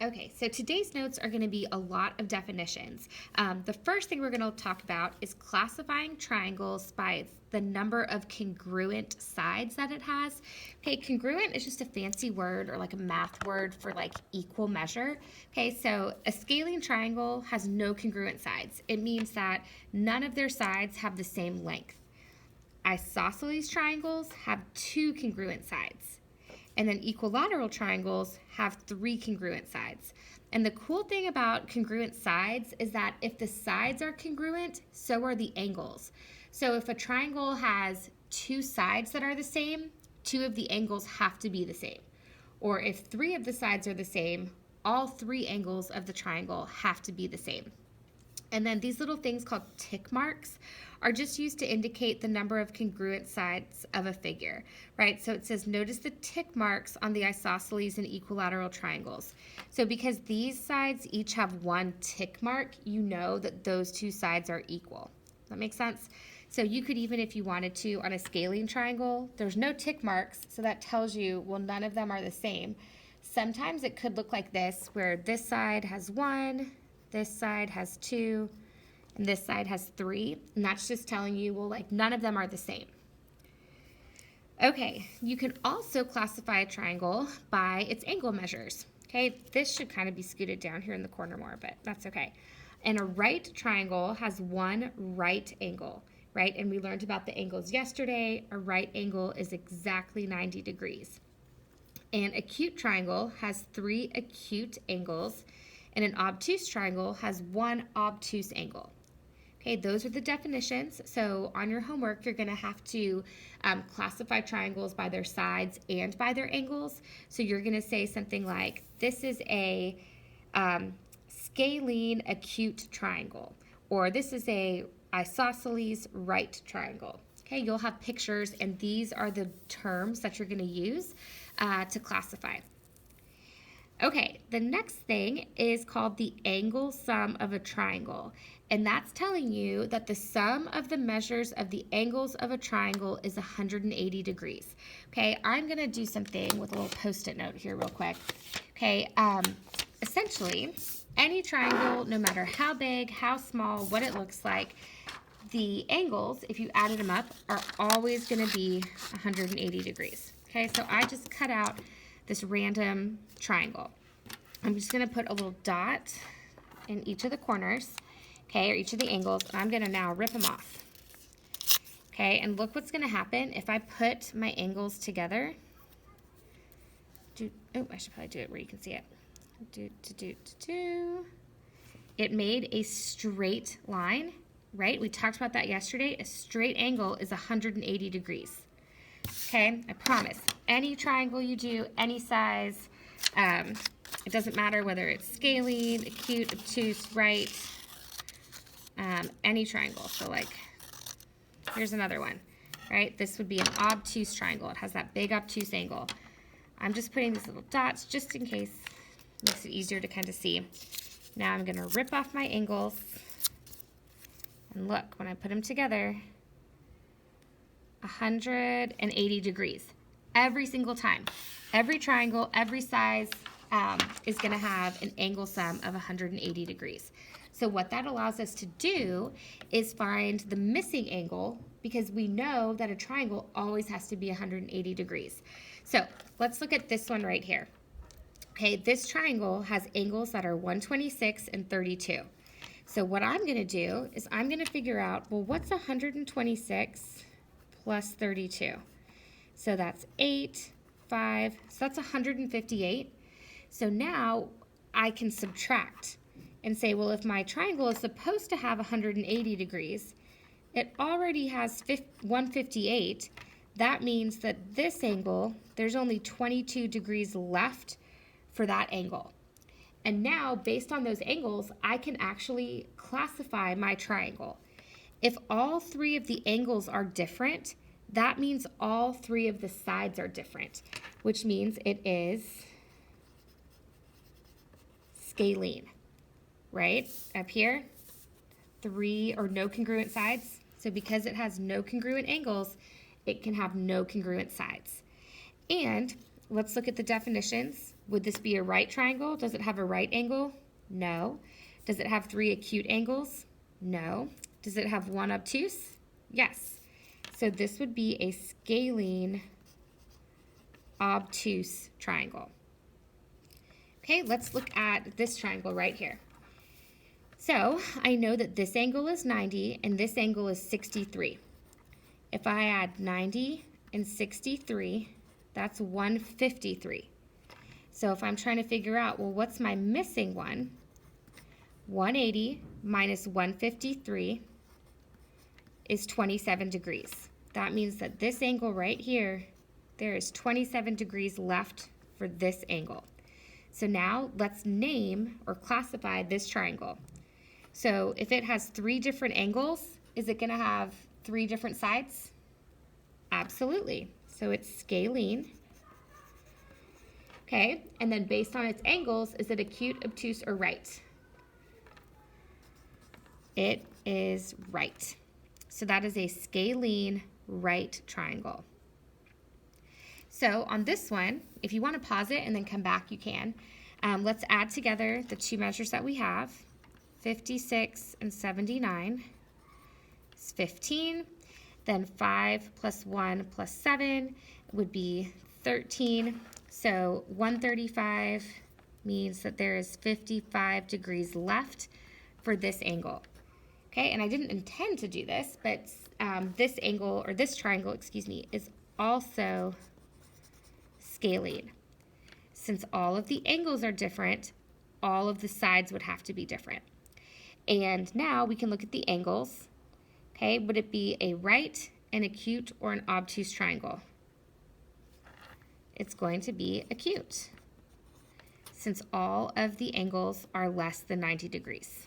Okay, so today's notes are going to be a lot of definitions. The first thing we're going to talk about is classifying triangles by the number of congruent sides that it has. Okay, congruent is just a fancy word or like a math word for like equal measure. Okay, so a scalene triangle has no congruent sides. It means that none of their sides have the same length. Isosceles triangles have two congruent sides. And then equilateral triangles have three congruent sides. And the cool thing about congruent sides is that if the sides are congruent, so are the angles. So if a triangle has two sides that are the same, two of the angles have to be the same. Or if three of the sides are the same, all three angles of the triangle have to be the same. And then these little things called tick marks are just used to indicate the number of congruent sides of a figure, right? So it says, notice the tick marks on the isosceles and equilateral triangles. So because these sides each have one tick mark, you know that those two sides are equal. That makes sense? So you could even, if you wanted to, on a scalene triangle, there's no tick marks, so that tells you, well, none of them are the same. Sometimes it could look like this, where this side has one, this side has two, and this side has three, and that's just telling you, well, like none of them are the same. Okay, you can also classify a triangle by its angle measures. Okay, this should kind of be scooted down here in the corner more, but that's okay. And a right triangle has one right angle, right? And we learned about the angles yesterday. A right angle is exactly 90 degrees. An acute triangle has three acute angles, and an obtuse triangle has one obtuse angle. Okay, those are the definitions. So on your homework, you're going to have to classify triangles by their sides and by their angles. So you're going to say something like, this is a scalene acute triangle, or this is a isosceles right triangle. Okay, you'll have pictures, and these are the terms that you're going to use to classify. Okay, the next thing is called the angle sum of a triangle. And that's telling you that the sum of the measures of the angles of a triangle is 180 degrees. Okay, I'm going to do something with a little post-it note here real quick. Okay, essentially, any triangle, no matter how big, how small, what it looks like, the angles, if you added them up, are always going to be 180 degrees. Okay, so I just cut out this random triangle. I'm just going to put a little dot in each of the corners, okay, or each of the angles, and I'm going to now rip them off. Okay, and look what's going to happen if I put my angles together. I should probably do it where you can see it. It made a straight line, right? We talked about that yesterday. A straight angle is 180 degrees. Okay, I promise. Any triangle you do, any size, it doesn't matter whether it's scalene, acute, obtuse, right, any triangle. So like, here's another one, right? This would be an obtuse triangle. It has that big obtuse angle. I'm just putting these little dots just in case. It makes it easier to kind of see. Now I'm going to rip off my angles. And look, when I put them together, 180 degrees every single time. Every triangle, every size is going to have an angle sum of 180 degrees. So what that allows us to do is find the missing angle, because we know that a triangle always has to be 180 degrees. So let's look at this one right here. Okay, this triangle has angles that are 126 and 32. So what I'm going to do is I'm going to figure out, well, what's 126 plus 32? So that's 8, 5, so that's 158. So now I can subtract and say, well, if my triangle is supposed to have 180 degrees, it already has 158. That means that this angle, there's only 22 degrees left for that angle. And now, based on those angles, I can actually classify my triangle. If all three of the angles are different, that means all three of the sides are different, which means it is scalene, right? Up here, three or no congruent sides. So because it has no congruent angles, it can have no congruent sides. And let's look at the definitions. Would this be a right triangle? Does it have a right angle? No. Does it have 3 acute angles? No. Does it have 1 obtuse? Yes. So this would be a scalene obtuse triangle. Okay, let's look at this triangle right here. So I know that this angle is 90 and this angle is 63. If I add 90 and 63, that's 153. So if I'm trying to figure out, well, what's my missing one? 180 minus 153 is 27 degrees. That means that this angle right here, there is 27 degrees left for this angle. So now let's name or classify this triangle. So if it has 3 different angles, is it going to have 3 different sides? Absolutely. So it's scalene. Okay, and then based on its angles, is it acute, obtuse, or right? It is right. So that is a scalene right triangle. So on this one, if you want to pause it and then come back, you can. Let's add together the 2 measures that we have. 56 and 79 is 15. Then 5 plus 1 plus 7 would be 13. So 135 means that there is 55 degrees left for this angle. Okay, and I didn't intend to do this, but this angle, or this triangle, excuse me, is also scalene. Since all of the angles are different, all of the sides would have to be different. And now we can look at the angles. Okay, would it be a right, an acute, or an obtuse triangle? It's going to be acute, since all of the angles are less than 90 degrees.